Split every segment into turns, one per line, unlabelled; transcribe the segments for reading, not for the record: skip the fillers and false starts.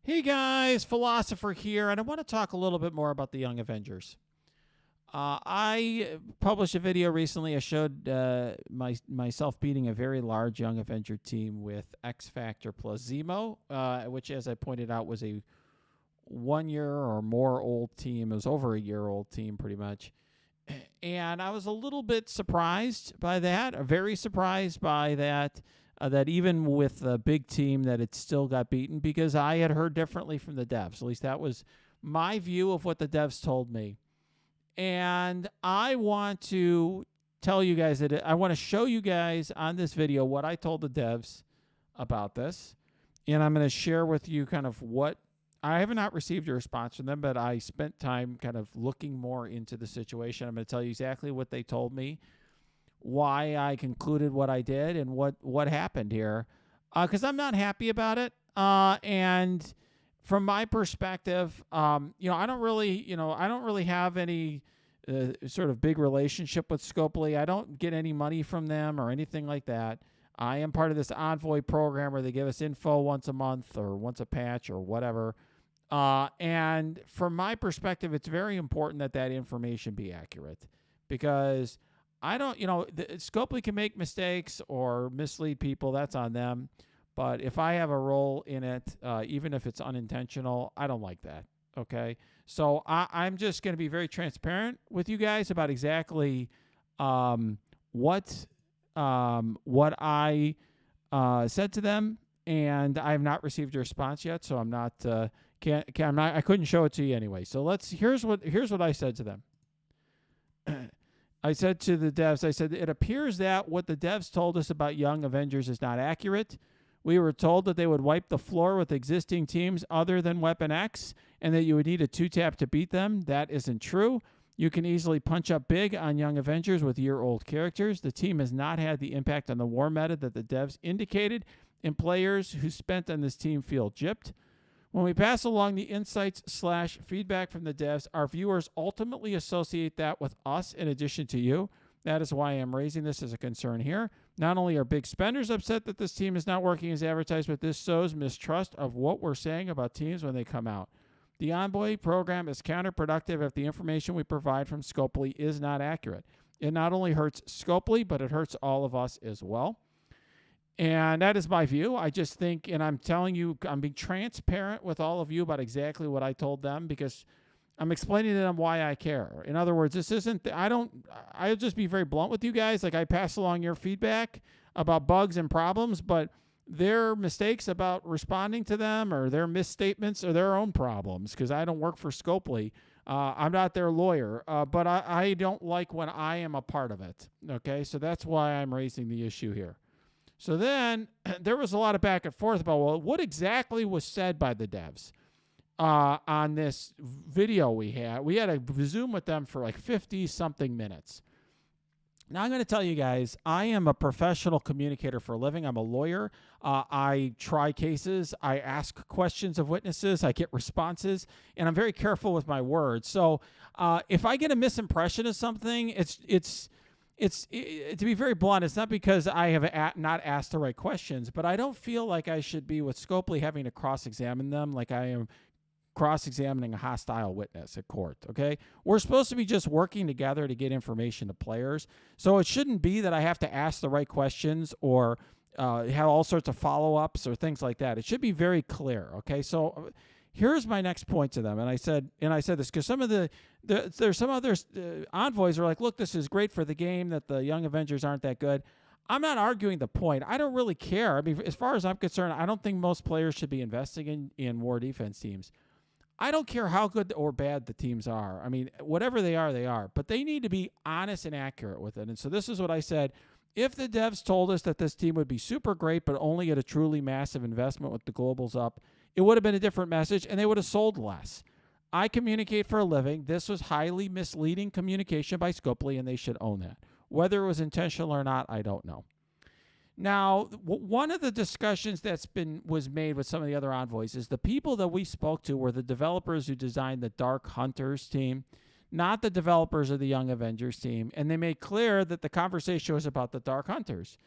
Hey guys, Philosopher here, and I want to talk a little bit more about the Young Avengers. I published a video recently. I showed myself beating a very large Young Avenger team with X Factor plus Zemo, which, as I pointed out, was a 1 year or more old team. It was over a year old team, pretty much. And I was a little bit surprised by that, very surprised by that. That even with a big team that it still got beaten, because I had heard differently from the devs. At least that was my view of what the devs told me. And I want to tell you guys I want to show you guys on this video what I told the devs about this. And I'm going to share with you kind of what I have not received a response from them, but I spent time kind of looking more into the situation. I'm going to tell you exactly what they told me, why I concluded what I did, and what happened here, because I'm not happy about it. And from my perspective, I don't really have any sort of big relationship with Scopely. I don't get any money from them or anything like that. I am part of this Envoy program where they give us info once a month or once a patch or whatever. And from my perspective, it's very important that that information be accurate, because I don't, Scopely can make mistakes or mislead people. That's on them. But if I have a role in it, even if it's unintentional, I don't like that. Okay. So I'm just going to be very transparent with you guys about exactly what I said to them, and I have not received a response yet. So I'm not I couldn't show it to you anyway. So here's what I said to them. I said to the devs, it appears that what the devs told us about Young Avengers is not accurate. We were told that they would wipe the floor with existing teams other than Weapon X, and that you would need a 2-tap to beat them. That isn't true. You can easily punch up big on Young Avengers with year-old characters. The team has not had the impact on the war meta that the devs indicated, and players who spent on this team feel gypped. When we pass along the insights/feedback from the devs, our viewers ultimately associate that with us in addition to you. That is why I am raising this as a concern here. Not only are big spenders upset that this team is not working as advertised, but this sows mistrust of what we're saying about teams when they come out. The Envoy program is counterproductive if the information we provide from Scopely is not accurate. It not only hurts Scopely, but it hurts all of us as well. And that is my view. I just think, and I'm telling you, I'm being transparent with all of you about exactly what I told them, because I'm explaining to them why I care. In other words, this isn't, I'll just be very blunt with you guys. Like, I pass along your feedback about bugs and problems, but their mistakes about responding to them or their misstatements are their own problems, because I don't work for Scopely. I'm not their lawyer, but I don't like when I am a part of it. Okay, so that's why I'm raising the issue here. So then there was a lot of back and forth about, well, what exactly was said by the devs on this video we had. We had a Zoom with them for like 50-something minutes. Now, I'm going to tell you guys, I am a professional communicator for a living. I'm a lawyer. I try cases. I ask questions of witnesses. I get responses, and I'm very careful with my words. So if I get a misimpression of something, it's to be very blunt, it's not because I have not asked the right questions, but I don't feel like I should be with Scopely having to cross-examine them like I am cross-examining a hostile witness at court, okay? We're supposed to be just working together to get information to players, so it shouldn't be that I have to ask the right questions or have all sorts of follow-ups or things like that. It should be very clear, okay? So here's my next point to them, and I said this because some of there's some other envoys are like, look, this is great for the game that the Young Avengers aren't that good. I'm not arguing the point. I don't really care. I mean, as far as I'm concerned, I don't think most players should be investing in war defense teams. I don't care how good or bad the teams are. I mean, whatever they are. But they need to be honest and accurate with it. And so this is what I said. If the devs told us that this team would be super great, but only at a truly massive investment with the globals up, it would have been a different message, and they would have sold less. I communicate for a living. This was highly misleading communication by Scopely, and they should own that. Whether it was intentional or not, I don't know. Now, one of the discussions was made with some of the other envoys is the people that we spoke to were the developers who designed the Dark Hunters team, not the developers of the Young Avengers team. And they made clear that the conversation was about the Dark Hunters.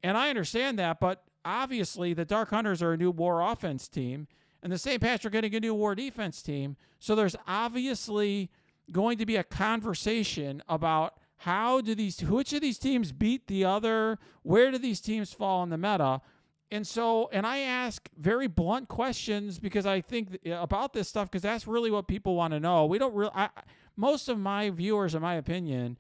And I understand that, but obviously the Dark Hunters are a new war offense team, And the St. Patrick getting a new war defense team. So there's obviously going to be a conversation about which of these teams beat the other, where do these teams fall in the meta. And I ask very blunt questions because I think about this stuff because that's really what people want to know. We don't really, most of my viewers, in my opinion,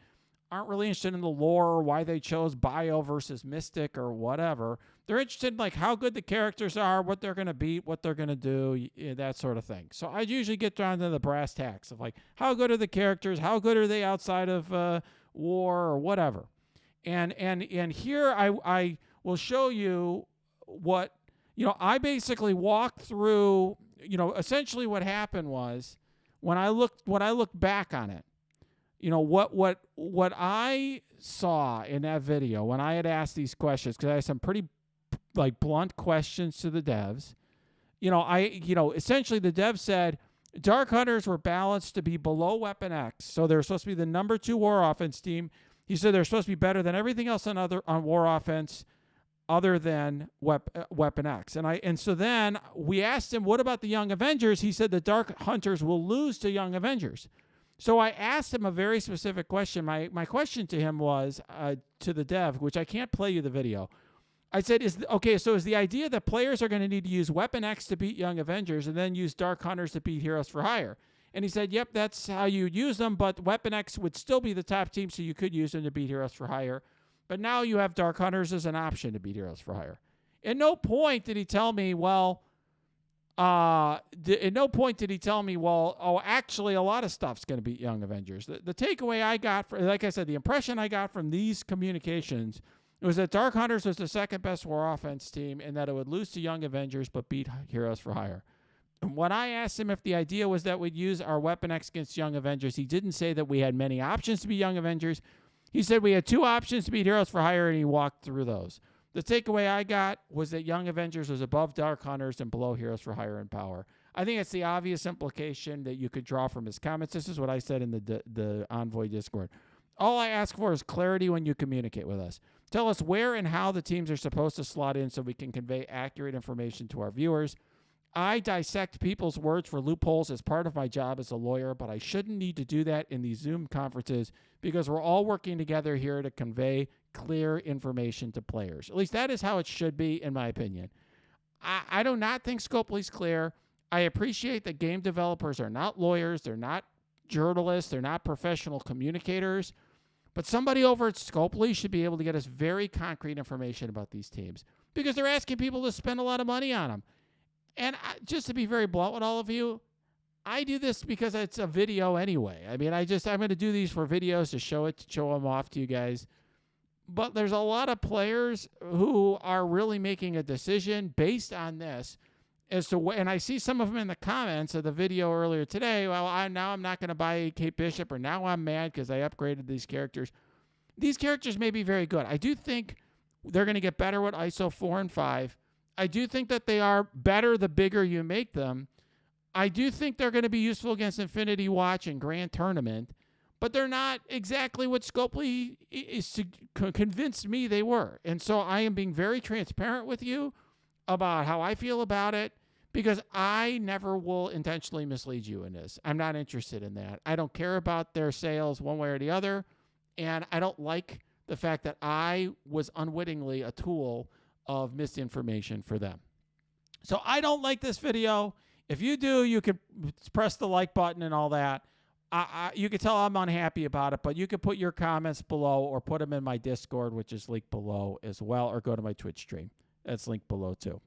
aren't really interested in the lore or why they chose bio versus mystic or whatever. They're interested in like how good the characters are, what they're going to beat, what they're going to do, that sort of thing. So I usually get down to the brass tacks of like how good are the characters, how good are they outside of war or whatever. And here I will show you what, I basically walked through, essentially what happened was when I looked back on it, what I saw in that video when I had asked these questions, because I had some pretty like blunt questions to the devs, essentially the devs said Dark Hunters were balanced to be below Weapon X. So they're supposed to be the number 2 war offense team. He said they're supposed to be better than everything else on war offense other than Weapon X. And so then we asked him, what about the Young Avengers? He said the Dark Hunters will lose to Young Avengers. So I asked him a very specific question. My question to him was, to the dev, which I can't play you the video. I said, is the idea that players are going to need to use Weapon X to beat Young Avengers and then use Dark Hunters to beat Heroes for Hire? And he said, yep, that's how you use them, but Weapon X would still be the top team, so you could use them to beat Heroes for Hire. But now you have Dark Hunters as an option to beat Heroes for Hire. At no point did he tell me, actually, a lot of stuff's going to beat Young Avengers. The takeaway I got, like I said, the impression I got from these communications was that Dark Hunters was the second best war offense team and that it would lose to Young Avengers but beat Heroes for Hire. When I asked him if the idea was that we'd use our Weapon X against Young Avengers, he didn't say that we had many options to beat Young Avengers. He said we had 2 options to beat Heroes for Hire, and he walked through those. The takeaway I got was that Young Avengers was above Dark Hunters and below Heroes for Hire in power. I think it's the obvious implication that you could draw from his comments. This is what I said in the Envoy Discord. All I ask for is clarity when you communicate with us. Tell us where and how the teams are supposed to slot in so we can convey accurate information to our viewers. I dissect people's words for loopholes as part of my job as a lawyer, but I shouldn't need to do that in these Zoom conferences because we're all working together here to convey clear information to players. At least that is how it should be, in my opinion. I do not think Scopely's clear. I appreciate that game developers are not lawyers. They're not journalists. They're not professional communicators. But somebody over at Scopely should be able to get us very concrete information about these teams because they're asking people to spend a lot of money on them. And just to be very blunt with all of you, I do this because it's a video anyway. I mean, I'm going to do these for videos to show them off to you guys. But there's a lot of players who are really making a decision based on this as to and I see some of them in the comments of the video earlier today. Well, now I'm not going to buy Kate Bishop, or now I'm mad because I upgraded these characters. These characters may be very good. I do think they're going to get better with ISO 4 and 5. I do think that they are better the bigger you make them. I do think they're going to be useful against Infinity Watch and Grand Tournament, but they're not exactly what Scopely is convinced me they were. And so I am being very transparent with you about how I feel about it because I never will intentionally mislead you in this. I'm not interested in that. I don't care about their sales one way or the other, and I don't like the fact that I was unwittingly a tool of misinformation for them. So I don't like this video. If you do, you can press the like button and all that. You can tell I'm unhappy about it, but you can put your comments below or put them in my Discord, which is linked below as well, or go to my Twitch stream. That's linked below too.